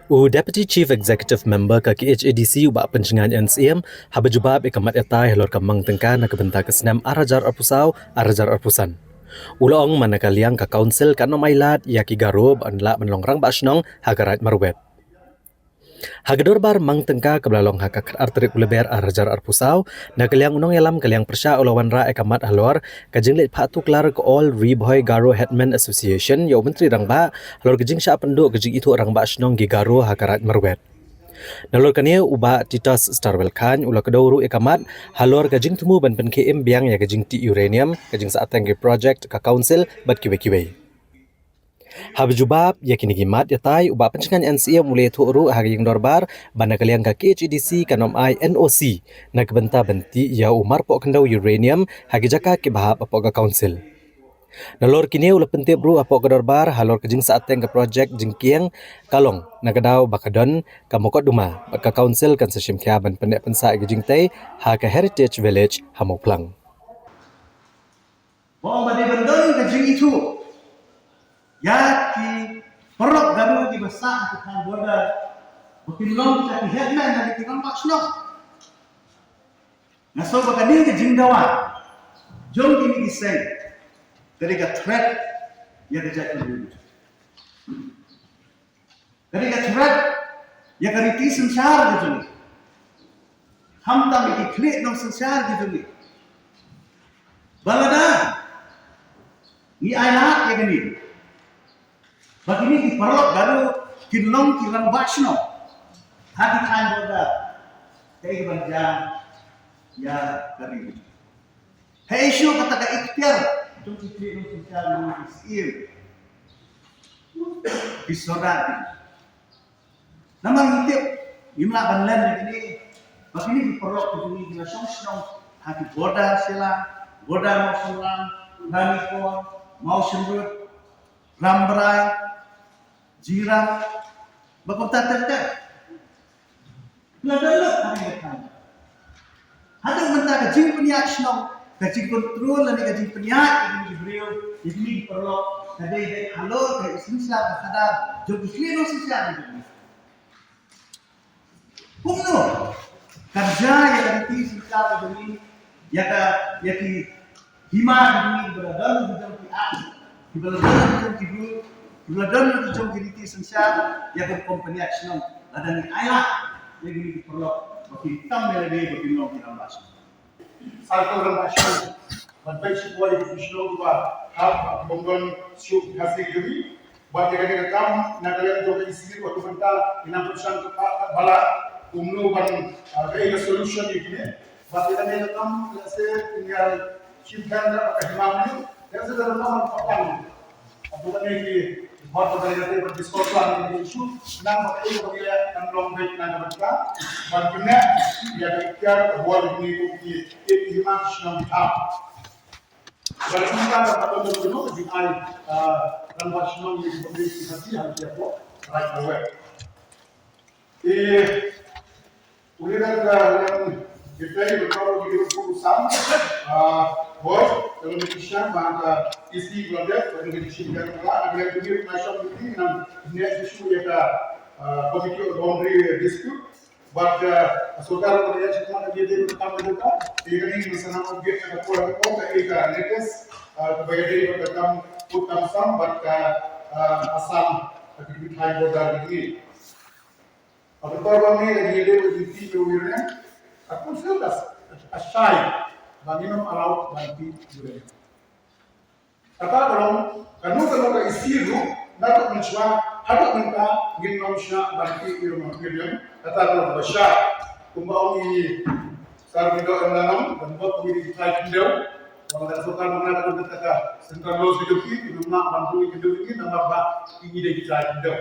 Deputy Chief Executive Member ke KHADC ubak pencengan NCM haba jubab ikamat yatai halor kamang tengka na kebentar kesenam arajar arpusau arajar arpusan. Ulong manakaliang ka council ka nomailat yaki garo banla menlongrang basnong hagarat marwet. Hagedor bar mang tengka kebelalong hakak arterik uleber arajar arpusau na kaliang unong yalam kaliang persya ulawan ra ekamat halor kajing let patu klar ke all Reboy Garo Headman Association yo menteri rangba halor kajing sya penduk kajing itu rangba snong gi garo hagarat marwet. Nalor kania uba Titas Starwell Khan ula kedauru ekamat halor kajing temu ban pen KM biang ya kajing ti uranium kajing saat tengge project ka council bat kiwe-kiwe. Habjubab yakini gimat yatai uba pencengan NCM mulai tuuru haging dorbar bana kaliang ka KHDC kanom I NOC na kebenta benti ya umar pok kendau uranium hagi jaka ki bahap apok ka council. Nalor kini ula pentip bru apok ka dorbar halor kejing saat teng ka project jengkiang kalong na kedau bakadon ka mokot duma bat ka council kan sesim kia ban pendek pensa kejing tei ha ka heritage village hamoplang. Bawa badai bendon kejing itu ya ki perok garu di besar ke kan border bukin long kita headman dari kita pak snok naso bakadin ke jingdawa jom kini disay dari ka threat ya ke jatuh dulu dari ka threat ya ke riti संसार ke juni हम तम की click no संसार के juni balada ni ayat ya kini begini di perok baru kilong kilang basno hati kan boda kayak banja ya dari hey show kata ka ikhtiar jom ikhtiar no sosial manusia bisodati nama ngitip imla banlan ini begini di perok begini di song hati boda sila boda mau sulang ramiko mau sembut rambrai Jirang, bakota tertek. Beladala hari depan. Hadang mentah kajing penyak snong, kajing kontrol dan kajing penyak ini beliau, ini perlu kadai halor kadai sinsa kadar jauh ikhlas sinsa ini. Kumno kerja yang nanti sinsa ini, ya ki hima ini beradal di dalam piak, di beladal di bulu. Beladon itu jom kini sensial ya ke company action ada ni ayah yang ini perlu bagi tam melodi bagi long kita bahas. Cycle rambashan bantai sebuah yang Krishna dua hal bonggon syuk hasil jadi buat jaga kam nagalian jom isi waktu benda inam persan bala umno ban ada solution ini buat kita ni kam tinggal simpan kehimam ini yang sudah lama papan bukan ini बहुत बड़े रहते हैं डिस्कोर्स वाले इशू नाम बताइए तो ये हम लोग में ना बता बल्कि या क्या हुआ लिखने को कि एक हिमांश नाम था बल्कि का मतलब तो जो कि आई कन्वर्शन में पब्लिक की हंसी हम क्या को राइट हुआ ये उन्हें yang kita berkoro di urusan bos Indonesia bahasa isi global Indonesia dan malah ada juga nasional ini yang ini isu ya komite boundary dispute but saudara kerja cuma dia bertemu juga ini misalnya objek yang kurang ke latest kebagai dari bertemu utama sam but asam di Thai border ini apa korban ini lagi dia di Wilayah aku sudah asai banginam alaut banti juga. Kata kalau ka isiru nato mencoba hadap minta ginnom sya banti irma medium kata kalau basya kumbau ini sarbido enam dan buat pemilih kita kindau wala sokal mana kata central laws hidup ini nama bantu hidup ini nama ba ini kita kindau